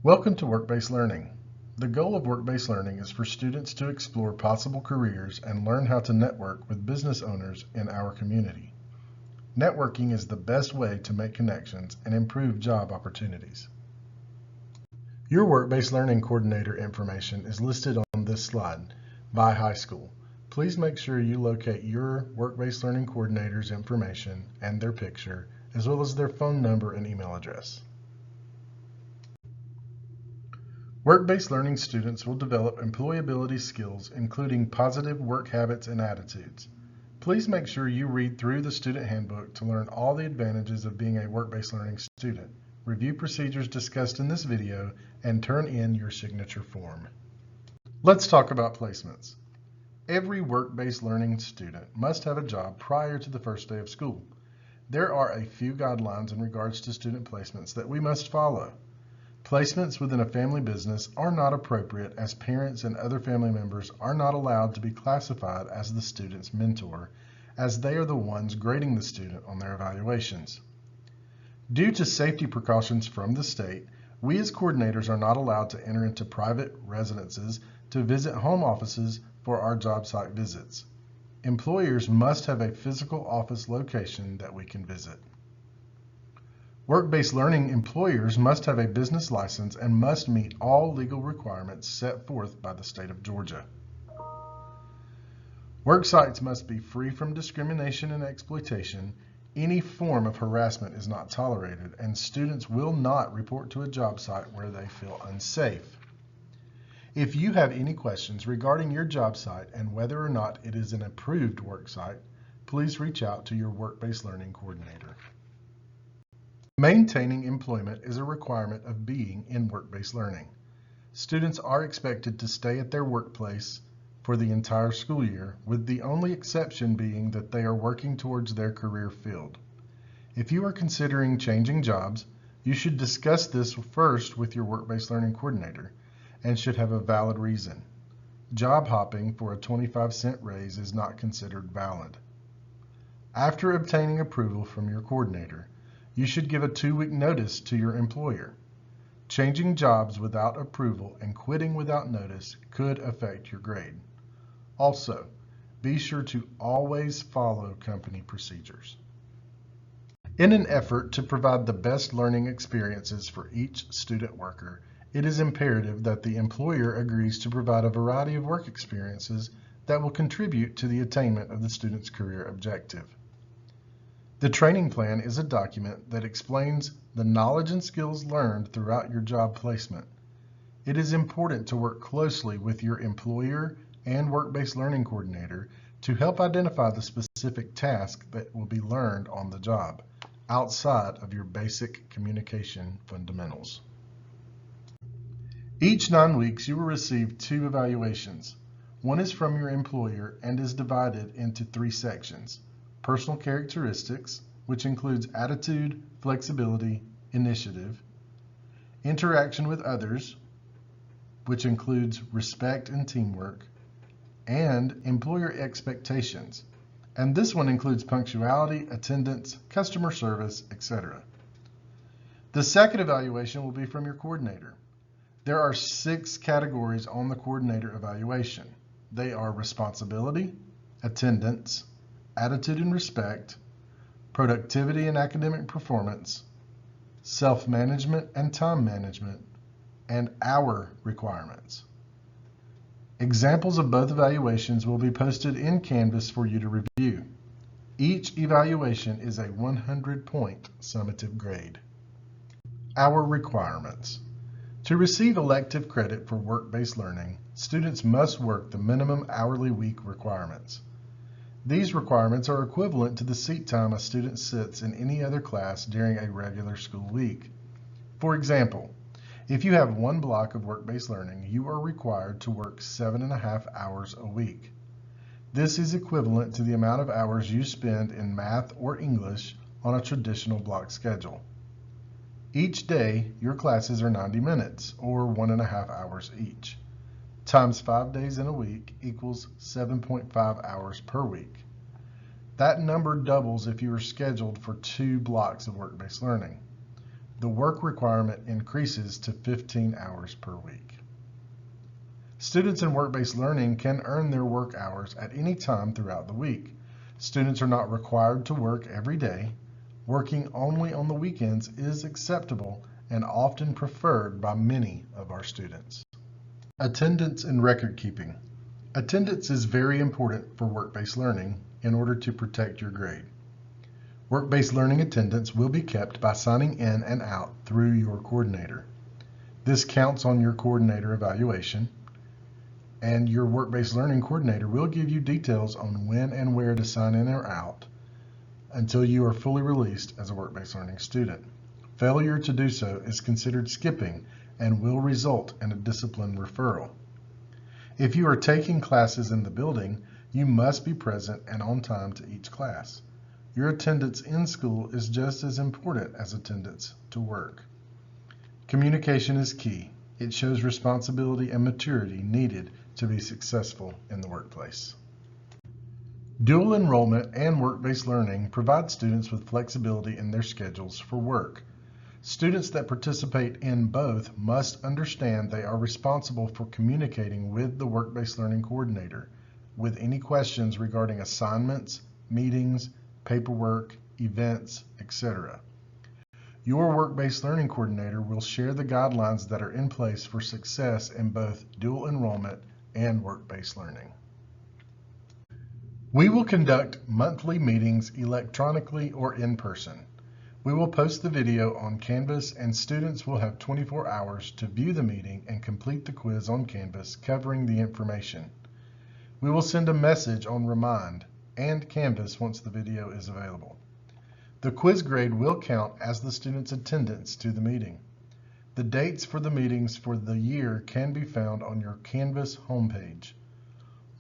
Welcome to Work-Based Learning. The goal of work-based learning is for students to explore possible careers and learn how to network with business owners in our community. Networking is the best way to make connections and improve job opportunities. Your work-based learning coordinator information is listed on this slide by high school. Please make sure you locate your work-based learning coordinator's information and their picture, as well as their phone number and email address. Work-based learning students will develop employability skills, including positive work habits and attitudes. Please make sure you read through the student handbook to learn all the advantages of being a work-based learning student. Review procedures discussed in this video and turn in your signature form. Let's talk about placements. Every work-based learning student must have a job prior to the first day of school. There are a few guidelines in regards to student placements that we must follow. Placements within a family business are not appropriate, as parents and other family members are not allowed to be classified as the student's mentor, as they are the ones grading the student on their evaluations. Due to safety precautions from the state, we as coordinators are not allowed to enter into private residences to visit home offices for our job site visits. Employers must have a physical office location that we can visit. Work-based learning employers must have a business license and must meet all legal requirements set forth by the state of Georgia. Work sites must be free from discrimination and exploitation. Any form of harassment is not tolerated, and students will not report to a job site where they feel unsafe. If you have any questions regarding your job site and whether or not it is an approved work site, please reach out to your work-based learning coordinator. Maintaining employment is a requirement of being in work-based learning. Students are expected to stay at their workplace for the entire school year, with the only exception being that they are working towards their career field. If you are considering changing jobs, you should discuss this first with your work-based learning coordinator and should have a valid reason. Job hopping for a 25-cent raise is not considered valid. After obtaining approval from your coordinator, you should give a 2-week notice to your employer. Changing jobs without approval and quitting without notice could affect your grade. Also, be sure to always follow company procedures. In an effort to provide the best learning experiences for each student worker, it is imperative that the employer agrees to provide a variety of work experiences that will contribute to the attainment of the student's career objective. The training plan is a document that explains the knowledge and skills learned throughout your job placement. It is important to work closely with your employer and work-based learning coordinator to help identify the specific task that will be learned on the job, outside of your basic communication fundamentals. Each 9 weeks, you will receive 2 evaluations. One is from your employer and is divided into 3 sections. Personal characteristics, which includes attitude, flexibility, initiative. Interaction with others, which includes respect and teamwork. And employer expectations. And this one includes punctuality, attendance, customer service, etc. The second evaluation will be from your coordinator. There are 6 categories on the coordinator evaluation. They are responsibility, attendance, attitude and respect, productivity and academic performance, self-management and time management, and hour requirements. Examples of both evaluations will be posted in Canvas for you to review. Each evaluation is a 100-point summative grade. Hour requirements. To receive elective credit for work-based learning, students must work the minimum hourly week requirements. These requirements are equivalent to the seat time a student sits in any other class during a regular school week. For example, if you have 1 block of work-based learning, you are required to work 7.5 hours a week. This is equivalent to the amount of hours you spend in math or English on a traditional block schedule. Each day, your classes are 90 minutes, or 1.5 hours each. Times 5 days in a week equals 7.5 hours per week. That number doubles if you are scheduled for 2 blocks of work-based learning. the work requirement increases to 15 hours per week. Students in work-based learning can earn their work hours at any time throughout the week. Students are not required to work every day. Working only on the weekends is acceptable and often preferred by many of our students. Attendance and record keeping. Attendance is very important for work-based learning in order to protect your grade. Work-based learning attendance will be kept by signing in and out through your coordinator. This counts on your coordinator evaluation, and your work-based learning coordinator will give you details on when and where to sign in or out until you are fully released as a work-based learning student. Failure to do so is considered skipping and will result in a discipline referral. If you are taking classes in the building, you must be present and on time to each class. Your attendance in school is just as important as attendance to work. Communication is key. It shows responsibility and maturity needed to be successful in the workplace. Dual enrollment and work-based learning provide students with flexibility in their schedules for work. Students that participate in both must understand they are responsible for communicating with the work-based learning coordinator with any questions regarding assignments, meetings, paperwork, events, etc. Your work-based learning coordinator will share the guidelines that are in place for success in both dual enrollment and work-based learning. We will conduct monthly meetings electronically or in person. We will post the video on Canvas and students will have 24 hours to view the meeting and complete the quiz on Canvas covering the information. We will send a message on Remind and Canvas once the video is available. The quiz grade will count as the student's attendance to the meeting. The dates for the meetings for the year can be found on your Canvas homepage.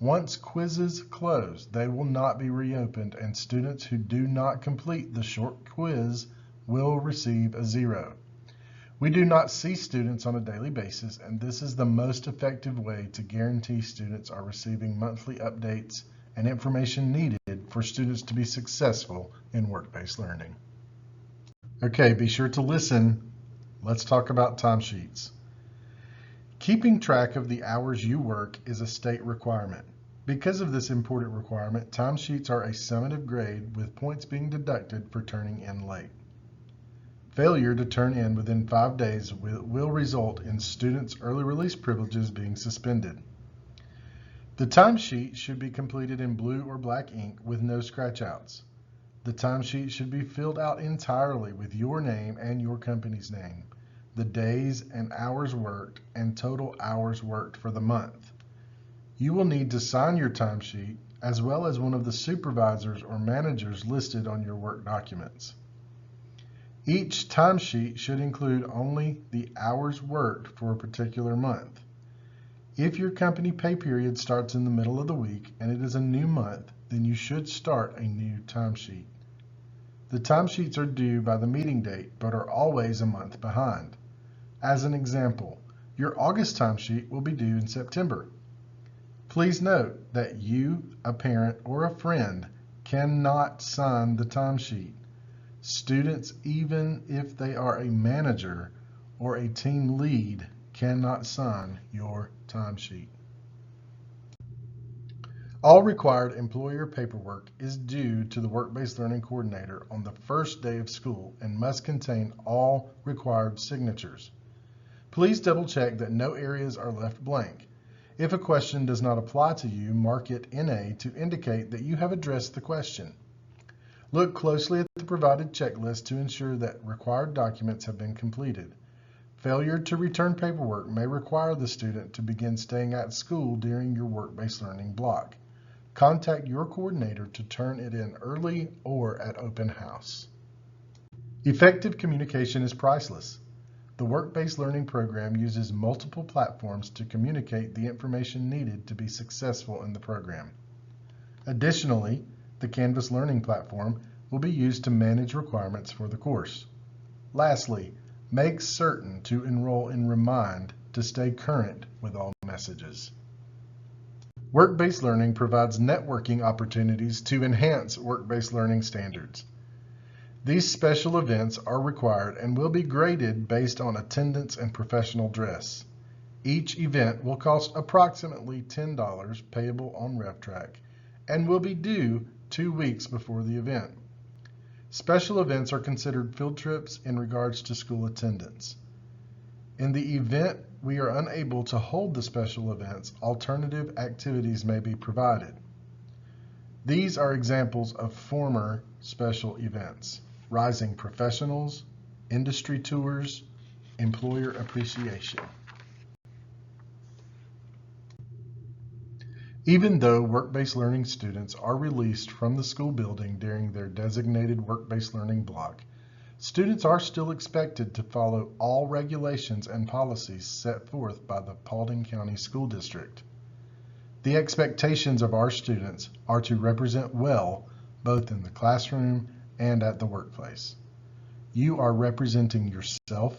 Once quizzes close, they will not be reopened, and students who do not complete the short quiz will receive a 0. We do not see students on a daily basis, and this is the most effective way to guarantee students are receiving monthly updates and information needed for students to be successful in work-based learning. Okay, be sure to listen. Let's talk about timesheets. Keeping track of the hours you work is a state requirement. Because of this important requirement, timesheets are a summative grade with points being deducted for turning in late. Failure to turn in within 5 days will result in students' early release privileges being suspended. The timesheet should be completed in blue or black ink with no scratch-outs. The timesheet should be filled out entirely with your name and your company's name, the days and hours worked, and total hours worked for the month. You will need to sign your timesheet as well as one of the supervisors or managers listed on your work documents. Each timesheet should include only the hours worked for a particular month. If your company pay period starts in the middle of the week and it is a new month, then you should start a new timesheet. The timesheets are due by the meeting date, but are always a month behind. As an example, your August timesheet will be due in September. Please note that you, a parent, or a friend cannot sign the timesheet. Students, even if they are a manager or a team lead, cannot sign your timesheet. All required employer paperwork is due to the work-based learning coordinator on the first day of school and must contain all required signatures. Please double check that no areas are left blank. If a question does not apply to you, mark it NA to indicate that you have addressed the question. Look closely at the provided checklist to ensure that required documents have been completed. Failure to return paperwork may require the student to begin staying at school during your work-based learning block. Contact your coordinator to turn it in early or at open house. Effective communication is priceless. The work-based learning program uses multiple platforms to communicate the information needed to be successful in the program. Additionally, the Canvas Learning Platform will be used to manage requirements for the course. Lastly, make certain to enroll in Remind to stay current with all messages. Work-based learning provides networking opportunities to enhance work-based learning standards. These special events are required and will be graded based on attendance and professional dress. Each event will cost approximately $10 payable on RevTrak and will be due 2 weeks before the event. Special events are considered field trips in regards to school attendance. In the event we are unable to hold the special events, alternative activities may be provided. These are examples of former special events: Rising Professionals, industry tours, employer appreciation. Even though work-based learning students are released from the school building during their designated work-based learning block, students are still expected to follow all regulations and policies set forth by the Paulding County School District. The expectations of our students are to represent well both in the classroom and at the workplace. You are representing yourself,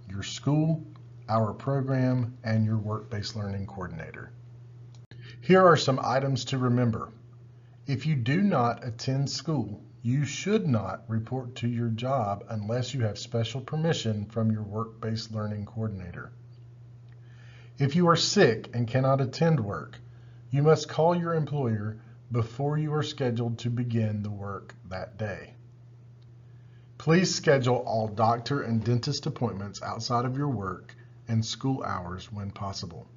your school, our program, and your work-based learning coordinator. Here are some items to remember. If you do not attend school, you should not report to your job unless you have special permission from your work-based learning coordinator. If you are sick and cannot attend work, you must call your employer before you are scheduled to begin the work that day. Please schedule all doctor and dentist appointments outside of your work and school hours when possible.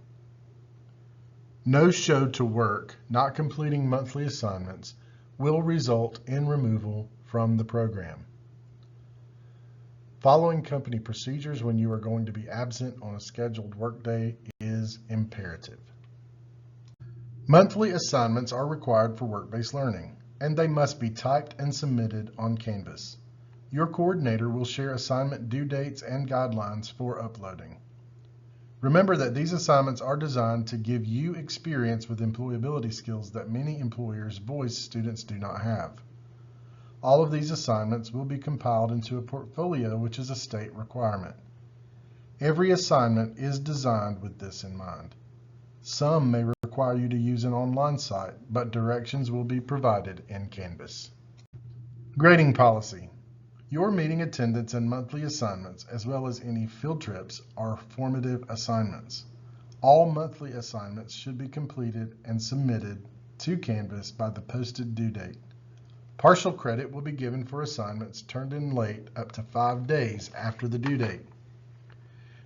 No show to work, not completing monthly assignments, will result in removal from the program. Following company procedures when you are going to be absent on a scheduled workday is imperative. Monthly assignments are required for work-based learning, and they must be typed and submitted on Canvas. Your coordinator will share assignment due dates and guidelines for uploading. Remember that these assignments are designed to give you experience with employability skills that many employers voice students do not have. All of these assignments will be compiled into a portfolio, which is a state requirement. Every assignment is designed with this in mind. Some may require you to use an online site, but directions will be provided in Canvas. Grading policy. Your meeting attendance and monthly assignments, as well as any field trips, are formative assignments. All monthly assignments should be completed and submitted to Canvas by the posted due date. Partial credit will be given for assignments turned in late up to 5 days after the due date.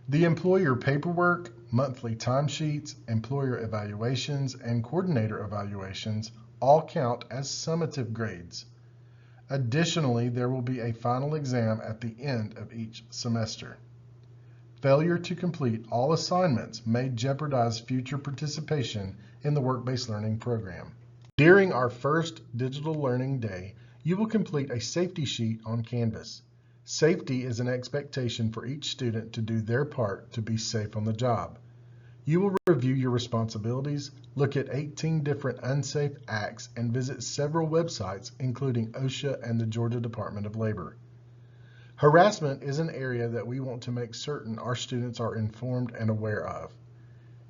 The employer paperwork, monthly timesheets, employer evaluations, and coordinator evaluations all count as summative grades. Additionally, there will be a final exam at the end of each semester. Failure to complete all assignments may jeopardize future participation in the work-based learning program. During our first digital learning day, you will complete a safety sheet on Canvas. Safety is an expectation for each student to do their part to be safe on the job. You will review your responsibilities, look at 18 different unsafe acts, and visit several websites, including OSHA and the Georgia Department of Labor. Harassment is an area that we want to make certain our students are informed and aware of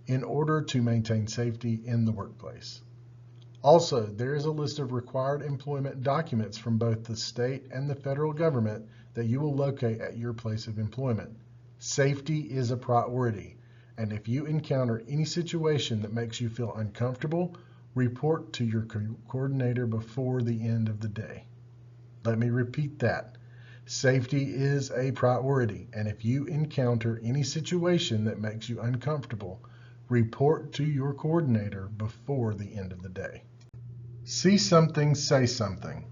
in order to maintain safety in the workplace. Also, there is a list of required employment documents from both the state and the federal government that you will locate at your place of employment. Safety is a priority, and if you encounter any situation that makes you feel uncomfortable, report to your coordinator before the end of the day. Let me repeat that. Safety is a priority, and if you encounter any situation that makes you uncomfortable, report to your coordinator before the end of the day. See Something, Say Something.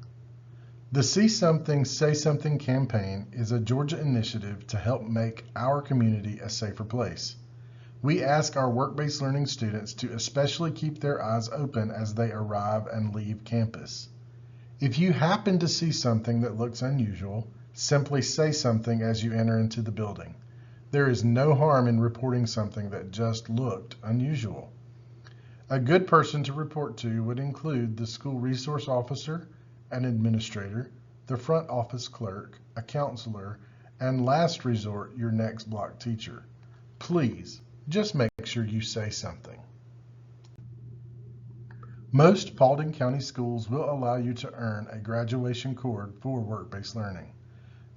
The See Something, Say Something campaign is a Georgia initiative to help make our community a safer place. We ask our work-based learning students to especially keep their eyes open as they arrive and leave campus. If you happen to see something that looks unusual, simply say something as you enter into the building. There is no harm in reporting something that just looked unusual. A good person to report to would include the school resource officer, an administrator, the front office clerk, a counselor, and last resort, your next block teacher. Please, just make sure you say something. Most Paulding County schools will allow you to earn a graduation cord for work-based learning.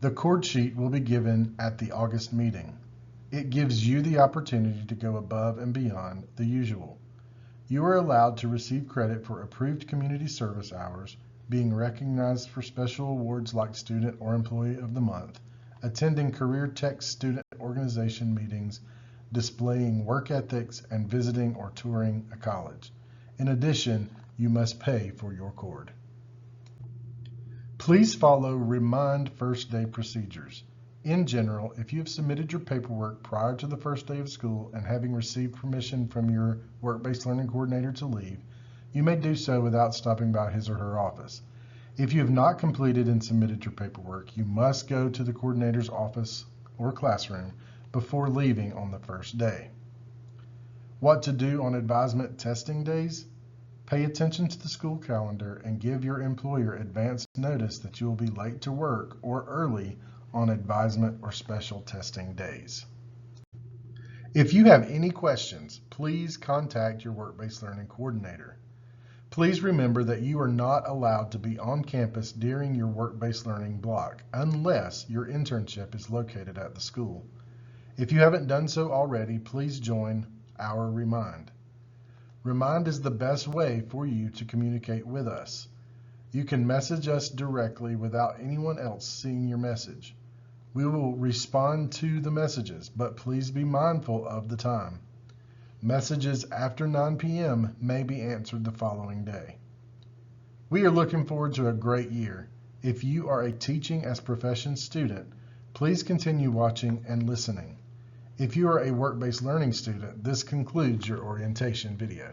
The cord sheet will be given at the August meeting. It gives you the opportunity to go above and beyond the usual. You are allowed to receive credit for approved community service hours, being recognized for special awards like Student or Employee of the Month, attending Career Tech student organization meetings, displaying work ethics, and visiting or touring a college. In addition, you must pay for your cord. Please follow Remind First Day procedures. In general, if you have submitted your paperwork prior to the first day of school and having received permission from your work-based learning coordinator to leave, you may do so without stopping by his or her office. If you have not completed and submitted your paperwork, you must go to the coordinator's office or classroom before leaving on the first day. What to do on advisement testing days? Pay attention to the school calendar and give your employer advance notice that you will be late to work or early on advisement or special testing days. If you have any questions, please contact your work-based learning coordinator. Please remember that you are not allowed to be on campus during your work-based learning block unless your internship is located at the school. If you haven't done so already, please join our Remind. Remind is the best way for you to communicate with us. You can message us directly without anyone else seeing your message. We will respond to the messages, but please be mindful of the time. Messages after 9 p.m. may be answered the following day. We are looking forward to a great year. If you are a Teaching as Profession student, please continue watching and listening. If you are a work-based learning student, this concludes your orientation video.